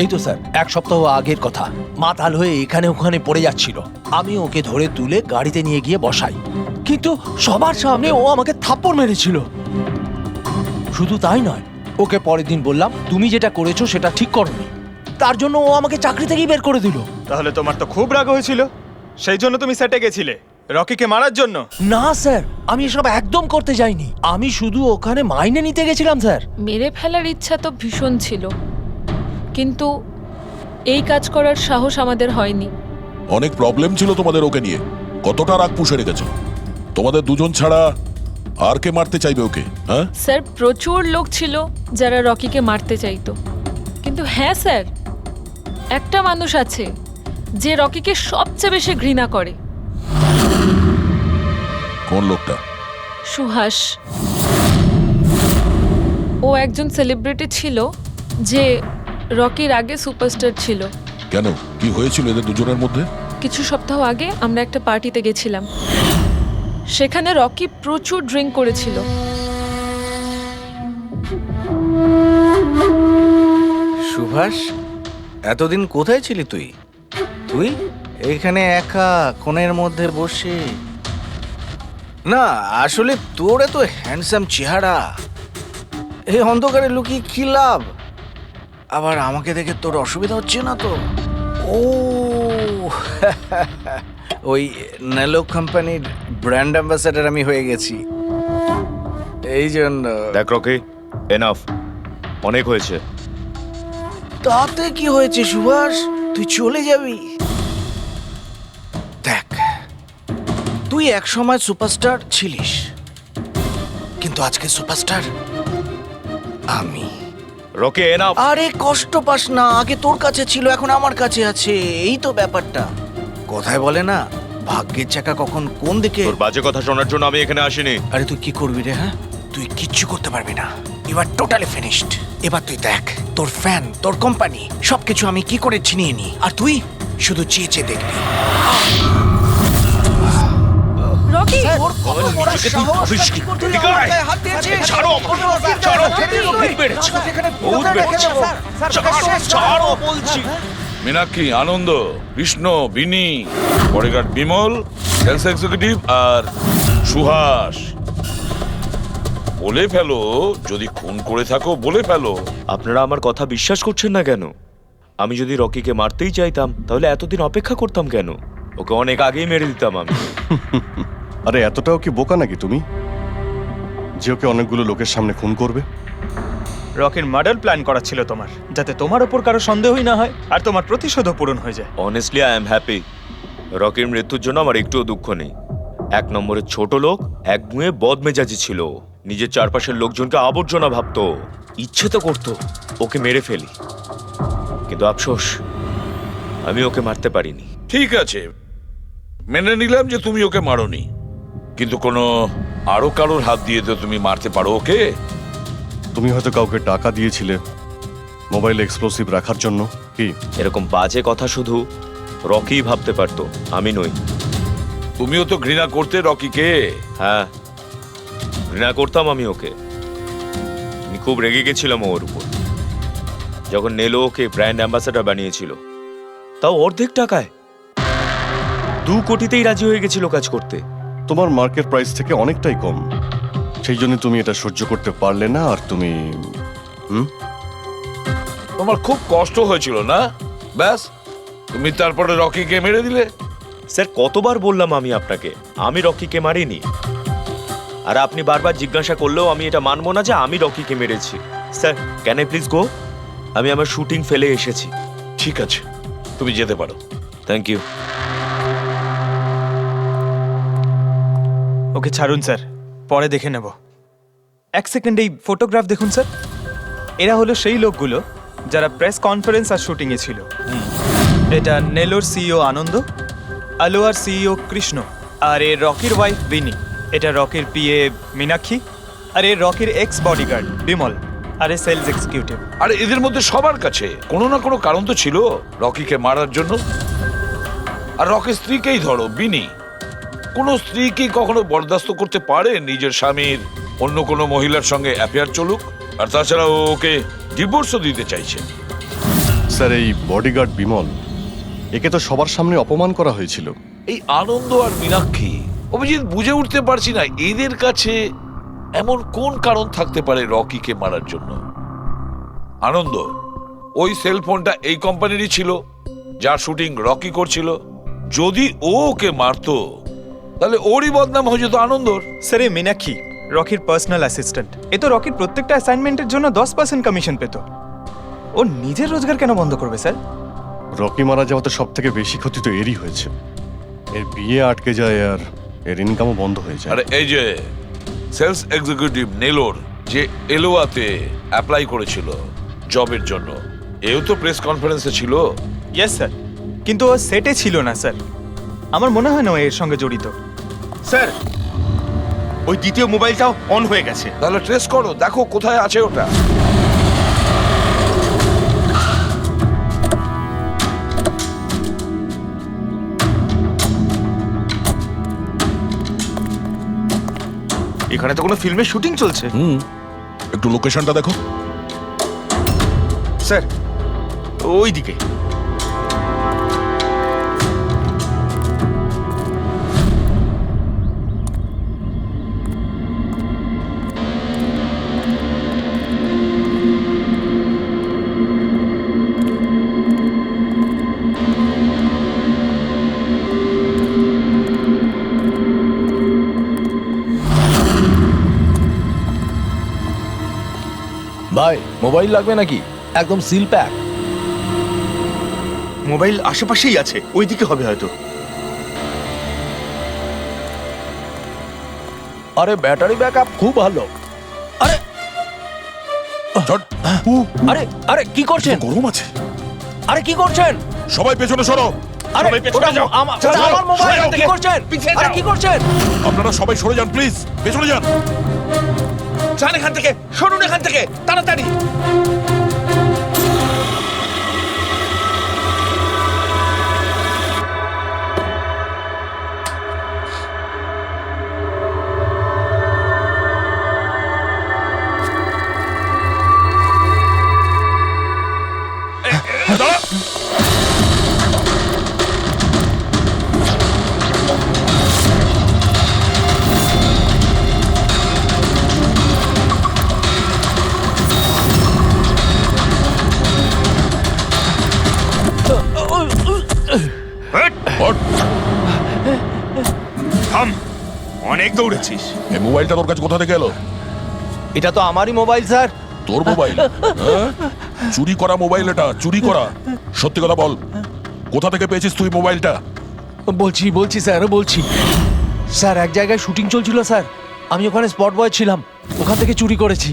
এই তো স্যার 1 সপ্তাহ আগের কথা, মাতাল হয়ে এখানে ওখানে পড়ে যাচ্ছিল। আমি ওকে ধরে তুলে গাড়িতে নিয়ে গিয়ে বসাই, কিন্তু সবার সামনে ও আমাকে থাপ্পড় মেরেছিল। শুধু তাই নয়, ওকে পরের দিন বললাম তুমি যেটা করেছো সেটা ঠিক করোনি, তার জন্য ও আমাকে চাকরি থেকেই বের করে দিল। তাহলে তোমার তো খুব রাগ হয়েছিল, সেই জন্য তুমি সেটে গেছিলে রকিকে মারার জন্য? না স্যার, আমি এসব একদম করতে যাইনি। আমি শুধু ওখানে মাইনে নিতে গেছিলাম স্যার। মেরে ফেলার ইচ্ছা তো ভীষণ ছিল, কিন্তু এই কাজ করার সাহস আমাদের হয়নি। অনেক প্রবলেম ছিল তোমাদের ওকে নিয়ে। কতটা রাগ পুষে রেখেছো? তোমাদের দুজন ছাড়া আর কে মারতে চাইবে ওকে? হ্যাঁ স্যার, প্রচুর লোক ছিল যারা রকিকে মারতে চাইতো, কিন্তু হ্যাঁ স্যার, একটা মানুষ আছে যে রকিকে সবচেয়ে বেশি ঘৃণা করে। কোন লোকটা? সুহাস। ও একজন সেলিব্রিটি ছিল যে রকির আগে সুপারস্টার ছিল। কেন, কি হয়েছিল এদের দুজনের মধ্যে? কিছু সপ্তাহ আগে আমরা একটা পার্টিতে গেছিলাম, সেখানে রকি প্রচুর ড্রিঙ্ক করেছিল। সুভাষ, এতদিন কোথায় ছিলি তুই? তুই এখানে একা কোণের মধ্যে বসে? না আসলে তোর এত হ্যান্ডসাম চেহারা, এই অন্ধকারে লুকিয়ে কি লাভ? আবার আমাকে দেখে তোর অসুবিধা হচ্ছে না তো? ও ওই নেলো কোম্পানির ব্র্যান্ড অ্যাম্বাসেডর আমি হয়ে গেছি, এই জন্য। দেখ রকি, এনাফ, অনেক হয়েছে। তাতে কি হয়েছে সুভাষ, তুই চলে যাবি? দেখ, তুই এক সময় সুপারস্টার ছিলিস, কিন্তু আজকে সুপারস্টার আমি। Rocky enough. আরে কষ্ট পাস না, আগে তোর কাছে ছিল এখন আমার কাছে আছে, এই তো ব্যাপারটা। কথায় বলে না, ভাগ্যের চাকা কখন কোন দিকে। তোর বাজে কথা শোনার জন্য আমি এখানে আসিনি। আরে তুই কি করবি রে? হ্যাঁ, তুই কিচ্ছু করতে পারবি না। You are totally finished. এবার তুই দেখ তোর ফ্যান, তোর কোম্পানি সবকিছু আমি কি করে ছিনিয়ে নি, আর তুই শুধু চেয়ে চেয়ে দেখবি। রকি মীনাক্ষী, আনন্দ, কৃষ্ণ, বিনি, বডিগার্ড বিমল, সেলস এক্সিকিউটিভ আর সুহাস। বলে ফেলো, যদি খুন করে থাকো বলে ফেলো। আপনারা আমার কথা বিশ্বাস করছেন না কেন? আমি যদি রকিকে মারতেই চাইতাম তাহলে এতদিন অপেক্ষা করতাম কেন? ওকে অনেক আগেই মেরে দিতাম আমি। আরে এতটাও কি বোকা নাকি তুমি যে ওকে অনেকগুলো লোকের সামনে খুন করবে? রকির মার্ডার প্ল্যান করা ছিল তোমার, যাতে তোমার ওপর কারো সন্দেহই না হয় আর তোমার প্রতিশোধও পূরণ হয়ে যায়। Honestly I am happy. রকির মৃত্যুর জন্য আমার একটুও দুঃখ নেই। এক নম্বরের ছোট লোক, এক মুয়ে বদমেজাজি ছিল, নিজের চারপাশের লোকজনকে আবর্জনা ভাবতো, ইচ্ছে তো করতো ওকে মেরে ফেলি, কিন্তু আফসোস আমি ওকে মারতে পারিনি। ঠিক আছে, মেনে নিলাম যে তুমি ওকে মারোনি, কিন্তু কোনো আরো কারোর হাত দিয়ে তো তুমি মারতে পারো ওকে। তুমি হয়তো কাউকে টাকা দিয়েছিলে মোবাইলে এক্সপ্লোসিভ রাখার জন্য। কি এরকম বাজে কথা শুধু রকিই ভাবতে পারতো, আমি নই। তুমিও তো ঘৃণা করতে রকিকে। হ্যাঁ, ঘৃণা করতাম আমি ওকে। আমি খুব রেগে গেছিলাম ওর উপর যখন নেলো ওকে ব্র্যান্ড অ্যাম্বাসেডর বানিয়েছিল, তাও অর্ধেক টাকায়। 2 কোটিতেই রাজি হয়ে গেছিল কাজ করতে। তোমার মার্কেট প্রাইস থেকে অনেকটাই কম, সেই জন্য তুমি এটা সহ্য করতে পারলে না। আর তুমি তোমার খুব কষ্ট হয়েছিল না? ব্যাস, তুমি তারপরে রকিকে মেরে দিলে। স্যার, কতবার বললাম আমি আপনাকে আমি রকিকে মারিনি, আর আপনি বারবার জিজ্ঞাসা করলেও আমি এটা মানবো না যে আমি রকিকে মেরেছি। Sir, can I please go? আমি আমার শুটিং ফেলে এসেছি। ঠিক আছে, তুমি যেতে পারো। Thank you. ওকে ছাড়ুন স্যার, পরে দেখে নেব। 1 সেকেন্ড এই ফটোগ্রাফ দেখুন স্যার। এরা হলো সেই লোকগুলো যারা প্রেস কনফারেন্স আর শুটিংয়ে ছিল। এটা নেলোর সিইও আনন্দ, আলোয়ার সিইও কৃষ্ণ, আর এ রকির ওয়াইফ বিনি। এটা রকির পিএ মীনাক্ষী, আর এ রকির এক্স বডিগার্ড বিমল, আর এ সেলস এক্সিকিউটিভ। আর এদের মধ্যে সবার কাছে কোনো না কোনো কারণ তো ছিল রকিকে মারার জন্য। আর রকির স্ত্রীকেই ধরো, বিনি। কোনো স্ত্রী কি কখনো বরদাস্ত করতে পারে নিজের স্বামীর অন্য কোনো মহিলার সঙ্গে অ্যাফেয়ার চলুক? আর তাছাড়া ওকে ডিভোর্সও দিতে চাইছে। স্যার, এই বডিগার্ড বিমল, একে তো সবার সামনে অপমান করা হয়েছিল। এই আনন্দ আর মীনাক্ষী, অভিজিৎ বুঝে উঠতে পারছি না এদের কাছে এমন কোন কারণ থাকতে পারে রকিকে মারার জন্য। আনন্দ, ওই সেলফোনটা এই কোম্পানিরই ছিল যার শুটিং রকি করছিল। যদি ও ওকে মারতো তাহলে ওরই বদনাম হয়ে যেত আনন্দর। স্যার, এই মীনাক্ষী রকির পার্সোনাল অ্যাসিস্ট্যান্ট। এ তো রকির প্রত্যেকটা অ্যাসাইনমেন্টের জন্য 10% কমিশন পেত। ও নিজের রোজগার কেন বন্ধ করবে স্যার? রকি মারা যাওয়াতে সব থেকে বেশি ক্ষতি তো এরই হয়েছে। এর বিয়ে আটকে যায় আর এর ইনকামও বন্ধ হয়ে যায়। আরে এই যে সেলস এক্সিকিউটিভ নেলোর যে এলোয়াতে অ্যাপ্লাই করেছিল জবের জন্য, এও তো প্রেস কনফারেন্সে ছিল। ইয়েস স্যার, কিন্তু ও সেটে ছিল না স্যার। আমার মনে হয় না ও এর সঙ্গে জড়িত। স্যার, ওই দ্বিতীয় মোবাইলটাও অন হয়ে গেছে। তাহলে ট্রেস করো, দেখো কোথায় আছে ওটা। এখানে তো কোনো ফিল্মের শুটিং চলছে। একটু লোকেশনটা দেখো স্যার, ওই দিকে। ভাই, মোবাইল লাগবে নাকি? একদম সিল প্যাক। মোবাইল আশেপাশেই আছে, ওইদিকে হবে হয়তো। আরে ব্যাটারি ব্যাকআপ খুব ভালো। আরে আরে আরে কি করছেন? গরম আছে। আরে কি করছেন? সবাই পেছনে সরো। আরে ওটা আমার মোবাইল, কি করছেন? আরে কি করছেন? আপনারা সবাই সরে যান প্লিজ, পেছনে যান। যান এখান থেকে, সরুন এখান থেকে তাড়াতাড়ি। থাম, অনেক দৌড়েছিস। এই মোবাইলটা তোর কাছে কোথা থেকে এলো? এটা তো আমারই মোবাইল স্যার। তোর মোবাইল? হ্যাঁ? চুরি করা মোবাইল এটা, চুরি করা। সত্যি কথা বল, কোথা থেকে পেয়েছিস তুই মোবাইলটা? বলছি স্যার, বলছি স্যার, এক জায়গায় শুটিং চলছিল স্যার, আমি ওখানে স্পট বয় ছিলাম, ওখান থেকে চুরি করেছি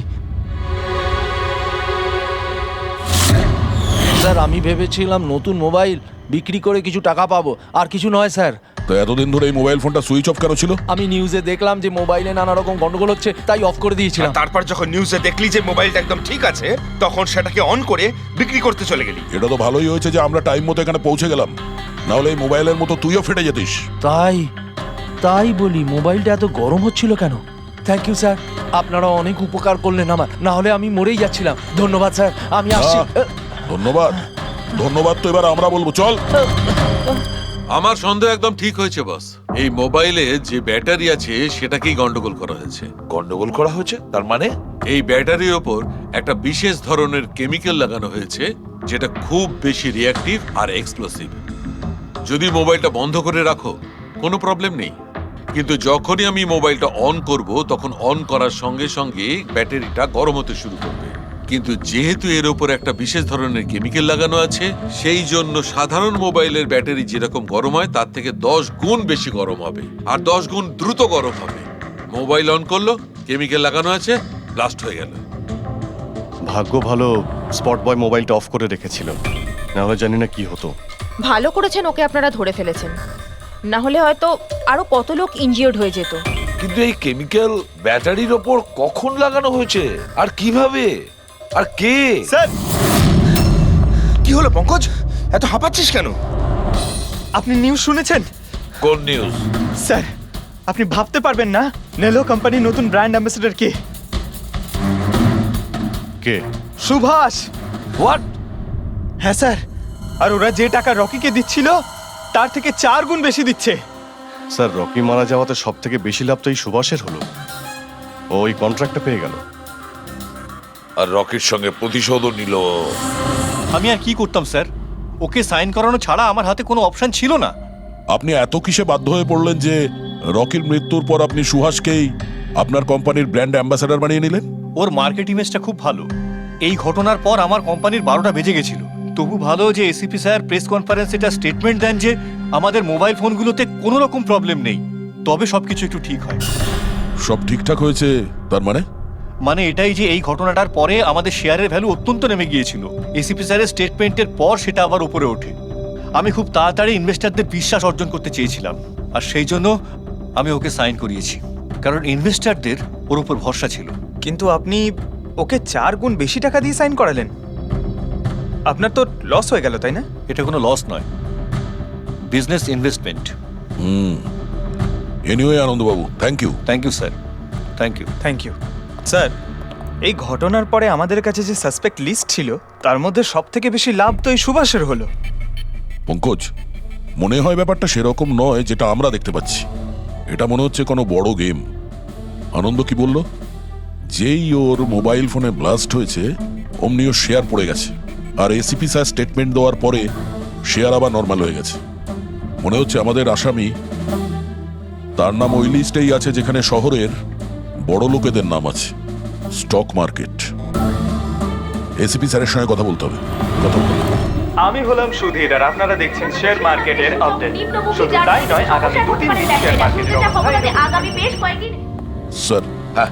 স্যার। আমি ভেবেছিলাম নতুন মোবাইল বিক্রি করে কিছু টাকা পাবো, আর কিছু নয় স্যার। তো এতদিন ধরে এই মোবাইল ফোনটা সুইচ অফ কেন ছিল? আমি নিউজে দেখলাম যে মোবাইলে নানা রকম গন্ডগোল হচ্ছে, তাই অফ করে দিয়েছিলাম। তারপর যখন নিউজে দেখলি যে মোবাইলটা একদম ঠিক আছে, তখন সেটাকে অন করে বিক্রি করতে চলে গেলি। এটা তো ভালোই হয়েছে যে আমরা টাইম মতো এখানে পৌঁছে গেলাম, না হলে এই মোবাইলের মতো তুইও ফেটে যেতিস। তাই বলি, মোবাইলটা এত গরম হচ্ছিল কেন? থ্যাংক ইউ স্যার, আপনারা অনেক উপকার করলেন আমার, না হলে আমি মরেই যাচ্ছিলাম। ধন্যবাদ স্যার, আমি আসছি। ধন্যবাদ ধন্যবাদ তো এবার আমরা বলবো, চল। আমার সন্দেহ একদম ঠিক হয়েছে বস। এই মোবাইলে যে ব্যাটারি আছে সেটাকেই গন্ডগোল করা হয়েছে। গন্ডগোল করা হয়েছে তার মানে? এই ব্যাটারির ওপর একটা বিশেষ ধরনের কেমিক্যাল লাগানো হয়েছে যেটা খুব বেশি রিঅ্যাক্টিভ আর এক্সপ্লোসিভ। যদি মোবাইলটা বন্ধ করে রাখো কোনো প্রবলেম নেই, কিন্তু যখনই আমি মোবাইলটা অন করব তখন অন করার সঙ্গে সঙ্গে ব্যাটারিটা গরম হতে শুরু করবে। কিন্তু যেহেতু এর উপর একটা বিশেষ ধরনের কেমিক্যাল লাগানো আছে, সেই জন্য সাধারণ মোবাইলের ব্যাটারি যেরকম গরম হয় তার থেকে 10 গুণ বেশি গরম হবে, আর 10 গুণ দ্রুত গরম হবে। মোবাইল অন করলো, কেমিক্যাল লাগানো আছে, ব্লাস্ট হয়ে গেল। ভাগ্য ভালো স্পট বয় মোবাইলটা অফ করে রেখেছিল, না হলে জানি না কি হতো। ভালো করেছেন ওকে আপনারা ধরে ফেলেছেন, না হলে হয়তো আরো কত লোক ইনজিওর্ড হয়ে যেত। কিন্তু এই কেমিক্যাল ব্যাটারির ওপর কখন লাগানো হয়েছে আর কিভাবে আর কে? স্যার, কি হলো পঙ্কজ, এত হাঁপাচ্ছিস কেন? আপনি নিউজ শুনেছেন? কোন নিউজ? স্যার, আপনি ভাবতে পারবেন না নেলো কোম্পানির নতুন ব্র্যান্ড অ্যাম্বাসেডর কে? কে? সুভাষ। হোয়াট? হ্যাঁ স্যার, আর ওরা যে টাকা রকিকে দিচ্ছিল তার থেকে 4 গুণ বেশি দিচ্ছে। স্যার, রকি মারা যাওয়াতে সব থেকে বেশি লাভ তো এই সুভাষের হলো, ও ওই কন্ট্রাক্টটা পেয়ে গেল। আর রকির সঙ্গে প্রতিশোধও নিল। আমি আর কি করতাম স্যার, ওকে সাইন করানো ছাড়া আমার হাতে কোনো অপশন ছিল না। আপনি এত কিসে বাধ্য হয়ে পড়লেন যে রকির মৃত্যুর পর আপনি সুহাসকেই আপনার কোম্পানির ব্র্যান্ড অ্যাম্বাসেডর বানিয়ে নিলেন? ওর মার্কেট ইমেজটা খুব ভালো। এই ঘটনার পর আমার কোম্পানির 12টা বেজে গেছিল। তবু ভালো যে এসিপি স্যার প্রেস কনফারেন্সে একটা স্টেটমেন্ট দেন যে আমাদের মোবাইল ফোনগুলোতে কোনো রকম প্রবলেম নেই, তবে সবকিছু একটু ঠিক হয়। সব ঠিকঠাক হয়েছে তার মানে এটাই যে এই ঘটনাটার পরে আমাদের শেয়ারের ভ্যালু অত্যন্ত নেমে গিয়েছিল। এসিপি স্যারের স্টেটমেন্টের পর সেটা আবার উপরে ওঠে। আমি খুব তাড়াতাড়ি ইনভেস্টরদের বিশ্বাস অর্জন করতে চেয়েছিলাম, আর সেই জন্য আমি ওকে সাইন করিয়েছি, কারণ ইনভেস্টরদের ওর উপর ভরসা ছিল। কিন্তু আপনি ওকে 4 গুণ বেশি টাকা দিয়ে সাইন করালেন, আপনার তো লস হয়ে গেল, তাই না? এটা কোনো লস নয়, business investment. Anyway Anandababu, thank you. Thank you sir, thank you. Thank you sir. এই ঘটনার পরে আমাদের কাছে যে সাসপেক্ট লিস্ট ছিল তার মধ্যে সব থেকে বেশি লাভ তো এই সুভাষের হলো। পঙ্কজ, মনে হয় ব্যাপারটা সেরকম নয় যেটা আমরা দেখতে পাচ্ছি। এটা মনে হচ্ছে কোনো বড় গেম। আনন্দ কি বলল? যেই ওর মোবাইল ফোনে ব্লাস্ট হয়েছে অমনি ওর শেয়ার পড়ে গেছে, আর এসিপি স্যার স্টেটমেন্ট দেওয়ার পরে শেয়ার আবার নর্মাল হয়ে গেছে। মনে হচ্ছে আমাদের আসামি, তার নাম ওই লিস্টেই আছে যেখানে শহরের বড় লোকেদের নাম আছে, স্টক মার্কেট। এসিপি স্যারের সঙ্গে কথা বলতে হবে। কথা বলতে হবে। আমি হলাম সুধীর, আর আপনারা দেখছেন শেয়ার মার্কেটের আপডেট। শুধু তাই নয়, আগামী 2-3 দিন শেয়ার মার্কেটের অবস্থা আগামী বেশ কয়েকদিন। স্যার, হ্যাঁ,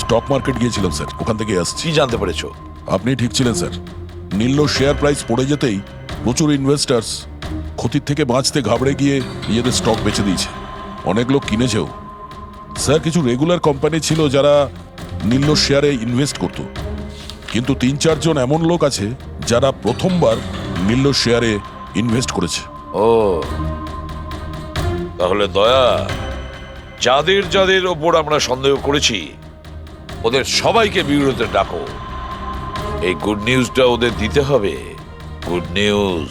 স্টক মার্কেট গিয়েছিলাম স্যার, ওখান থেকে আসছি। কি জানতে পেরেছো? আপনি ঠিক ছিলেন স্যার। নীল শেয়ার প্রাইস পড়ে যেতেই প্রচুর ইনভেস্টার্স ক্ষতির থেকে বাঁচতে ঘাবড়ে গিয়ে নিজেদের স্টক বেচে দিয়েছে। অনেক লোক কিনেছেও। স্যার, কিছু রেগুলার কোম্পানি ছিল যারা নীল্য শেয়ারে ইনভেস্ট করত, কিন্তু 3-4 জন এমন লোক আছে যারা প্রথমবার নীল্য শেয়ারে ইনভেস্ট করেছে। ও তাহলে দয়া, যাদের যাদের ওপর আমরা সন্দেহ করেছি ওদের সবাইকে বিরোধে ডাকো। এই গুড নিউজটা ওদের দিতে হবে। Good news.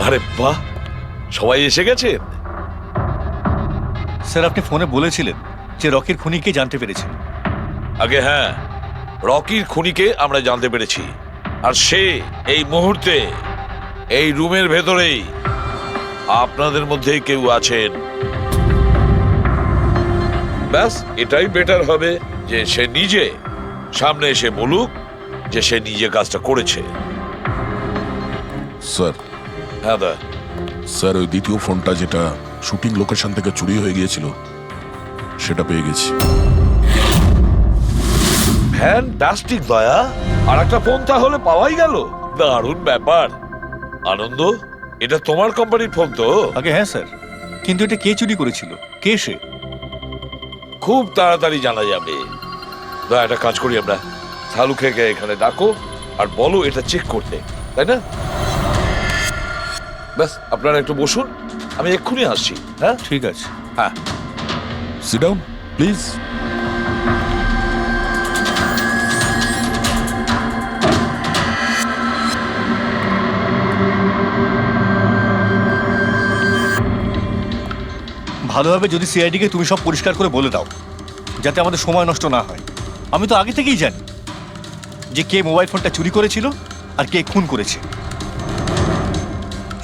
আরে বাহ, সবাই এসে গেছেন। স্যার আপনি ফোনে বলেছিলেন যে রকির খুনিকে জানতে পেরেছেন। আগে হ্যাঁ, রকির খুনিকে আমরা জানতে পেরেছি, আর সে এই মুহূর্তে এই রুমের ভেতরেই আপনাদের মধ্যে কেউ আছেন। ব্যাস এটাই বেটার হবে যে সে নিজে সামনে এসে বলুক যে সে নিজে কাজটা করেছে। স্যার, হ্যাঁ দা। স্যার ওই দ্বিতীয় ফোনটা যেটা শুটিং লোকেশন থেকে চুরি হয়ে গিয়েছিল সেটা পেয়ে গেছি। ফ্যান্টাস্টিক দয়া, আর একটা ফোন তাহলে পাওয়াই গেল। দারুণ ব্যাপার। আনন্দ, এটা তোমার কোম্পানির ফোন তো? আগে হ্যাঁ স্যার, কিন্তু এটা কে চুরি করেছিল, কে সে? খুব তাড়াতাড়ি জানা যাবে। দয়া, একটা কাজ করি আমরা, শালু খেয়ে এখানে ডাকো আর বলো এটা চেক করতে, তাই না? ব্যাস আপনারা একটু বসুন, আমি এক্ষুনি আসছি। হ্যাঁ ঠিক আছে। হ্যাঁ, সিট ডাউন প্লিজ। ভালো হবে যদি সিআইডিকে তুমি সব পরিষ্কার করে বলে দাও, যাতে আমাদের সময় নষ্ট না হয়। আমি তো আগে থেকেই জানি যে কে মোবাইল ফোনটা চুরি করেছিল আর কে খুন করেছে।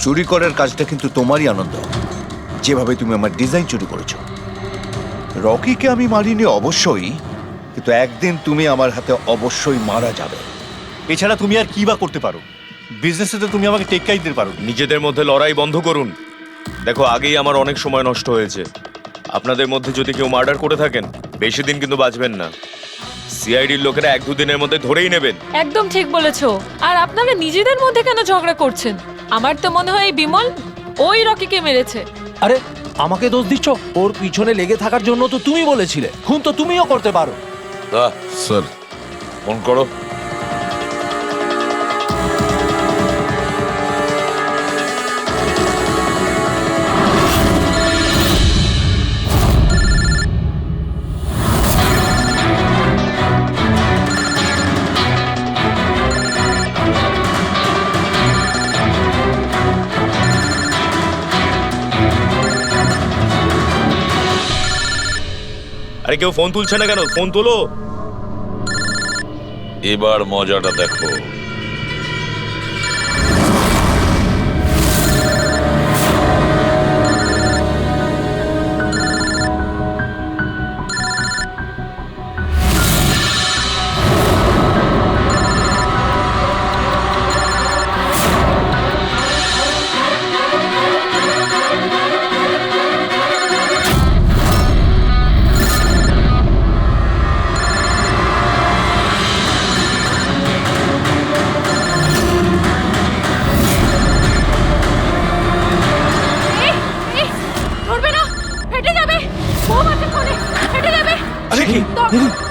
চুরি করার কাজটা কিন্তু তোমারই, আনন্দ। যেভাবে তুমি আমার ডিজাইন চুরি করেছো। রকিকে আমি মারিনি অবশ্যই, কিন্তু একদিন তুমি আমার হাতে অবশ্যই মারা যাবে। এছাড়া তুমি আর কি বা করতে পারো? বিজনেসে তো তুমি আমাকে টেক্কাই দিতে পারো। নিজেদের মধ্যে লড়াই বন্ধ করুন। দেখো, আগেই আমার অনেক সময় নষ্ট হয়েছে। আপনাদের মধ্যে যদি কেউ মার্ডার করে থাকেন, বেশি দিন কিন্তু বাঁচবেন না। সিআইডির লোকেরা 1-2 দিনের মধ্যে ধরেই নেবেন। একদম ঠিক বলেছো। আর আপনারা নিজেদের মধ্যে কেন ঝগড়া করছেন? আমার তো মনে হয় এই বিমল ওই রকিকে মেরেছে। আরে আমাকে দোষ দিচ্ছ? ওর পিছনে লেগে থাকার জন্য তো তুমি বলেছিলে। খুন তো তুমিও করতে পারো। স্যার ফোন করো। আরে কেউ ফোন তুলছে না কেন? ফোন তোলো। এবার মজাটা দেখো।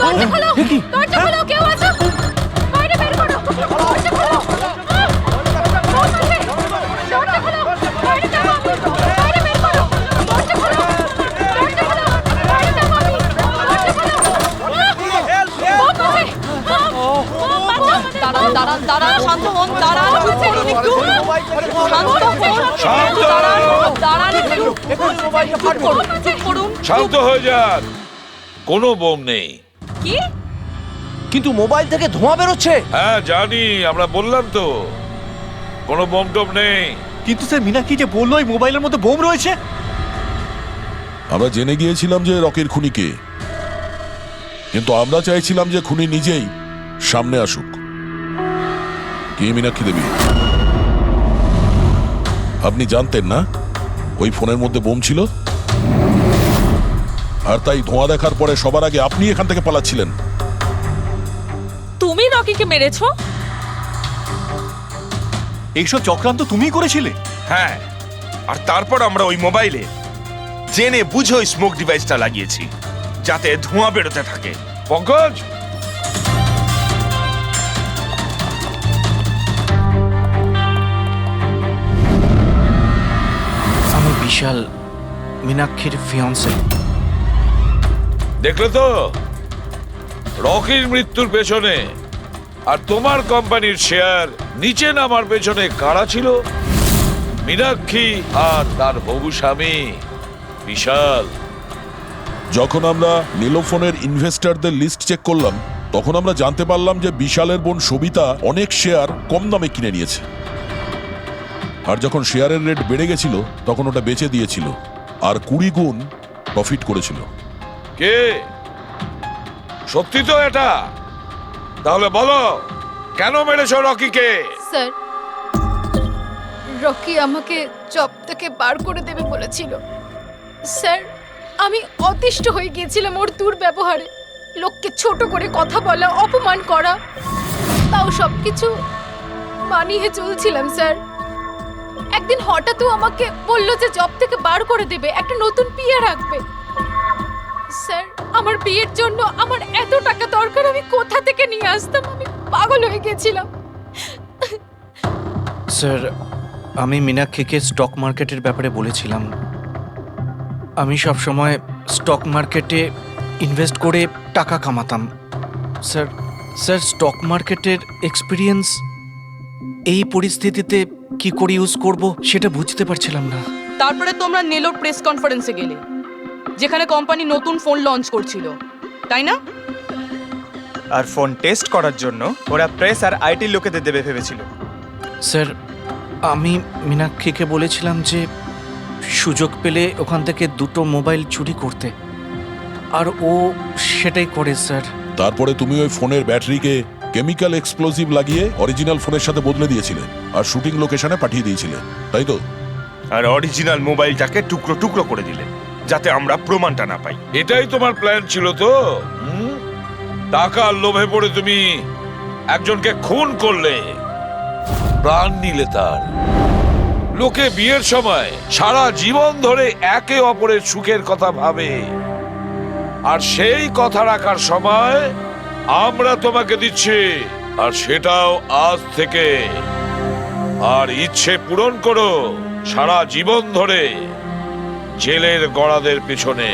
দরজা খোলো, দরজা খোলো, কেউ আছো? বাইরে বের করো, দরজা খোলো। দরজা খোলো, বাইরে যাবো আমি। বাইরে বের করো, দরজা খোলো, দরজা খোলো, বাইরে যাবো আমি। দরজা খোলো। দাঁড়ান দাঁড়ান দাঁড়ান, শান্ত হন, দাঁড়ান, চুপ করুন একটু। শান্ত হন, দাঁড়ান একটু, চুপ করুন। শান্ত হয়ে যান, কোনো বোম নেই। কি? কিন্তু মোবাইল থেকে ধোঁয়া বেরোচ্ছে। হ্যাঁ জানি, আমরা বললাম তো কোনো বোম টোম নেই। কিন্তু স্যার মীনাক্ষী যে বললো এই মোবাইলের মধ্যে বোম রয়েছে। আমরা জেনে গিয়েছিলাম যে রকির খুনি কে, কিন্তু আমরা চাইছিলাম যে খুনি নিজেই সামনে আসুক। কি মীনাক্ষী দেবী, আপনি জানতেন না ওই ফোনের মধ্যে বোম ছিল? আর তাই ধোঁয়া দেখার পরে সবার আগে আপনি এখান থেকে পালাচ্ছিলেন। তুমি রকিকে মেরেছো? এইসব চক্রান্ত তুমিই করেছিলে? হ্যাঁ, আর তারপর আমরা ওই মোবাইলে জেনে বুঝে ওই স্মোক ডিভাইসটা লাগিয়েছি যাতে ধোঁয়া বেরোতে থাকে। পঙ্কজ, আমি বিশাল, মীনাক্ষীর ফিয়ন্সে। দেখলে তো রকির মৃত্যুর পেছনে আর তোমার কোম্পানির শেয়ার নিচে নামার পেছনে কারা ছিল? মীনাক্ষী আর তার হবু স্বামী বিশাল। যখন আমরা নীলোফোনের ইনভেস্টরদের লিস্ট চেক করলাম তখন আমরা জানতে পারলাম যে বিশালের বোন সবিতা অনেক শেয়ার কম দামে কিনে নিয়েছে, আর যখন শেয়ারের রেট বেড়ে গেছিল তখন ওটা বেচে দিয়েছিল আর 20 গুণ প্রফিট করেছিল। কে? সত্যি তো এটা? তাহলে বলো কেন মেরেছো রকিকে? স্যার, রকি আমাকে জব থেকে বার করে দেবে বলেছিল। স্যার, আমি অতিষ্ঠ হয়ে গিয়েছিলাম ওর দুর্ব্যবহারে, লোককে ছোট করে কথা বলা, অপমান করা, তাও সবকিছু মানিয়ে চলছিলাম স্যার। একদিন হঠাৎ আমাকে বললো যে জব থেকে বার করে দেবে, একটা নতুন পিএ রাখবে। স্যার, আমার বিয়ের জন্য আমার এত টাকা দরকার, আমি কোথা থেকে নিয়ে আসতাম? আমি পাগল হয়ে গেছিলাম। স্যার, আমি মীনাক্ষীকে স্টক মার্কেটের ব্যাপারে বলেছিলাম। আমি সব সময় স্টক মার্কেটে ইনভেস্ট করে টাকা কামাতাম। স্যার, স্টক মার্কেটের এক্সপিরিয়েন্স এই পরিস্থিতিতে কি করে ইউজ করব সেটা বুঝতে পারছিলাম না। তারপরে তোমরা নেলোর প্রেস কনফারেন্সে গেলে, যেখানে কোম্পানি নতুন ফোন লঞ্চ করছিল, তাই না? আর ফোন টেস্ট করার জন্য ওরা প্রেস আর আইটি লোকেদের দেবে ভেবেছিল। স্যার, আমি মীনাক্ষীকে বলেছিলাম যে সুযোগ পেলে ওখান থেকে 2টো মোবাইল চুরি করতে, আর ও সেটাই করে স্যার। তারপরে তুমি ওই ফোনের ব্যাটারিকে কেমিক্যাল এক্সপ্লোসিভ লাগিয়ে অরিজিনাল ফোনের সাথে বদলে দিয়েছিলে আর শুটিং লোকেশনে পাঠিয়ে দিয়েছিলে, তাই তো? আর অরিজিনাল মোবাইলটাকে টুকরো টুকরো করে দিলে যাতে আমরা প্রমাণটা না পাই। এটাই তোমার প্ল্যান ছিল তো? টাকার লোভে পড়ে তুমি একজনকে খুন করলে, প্রাণ নিলে তার। লোকে বিয়ের সময় সারা জীবন ধরে একে অপরের সুখের কথা ভাবে, আর সেই কথা রাখার সময় আমরা তোমাকে দিচ্ছি, আর সেটাও আজ থেকে। আর ইচ্ছে পূরণ করো সারা জীবন ধরে জেলের গড়াদের পিছনে।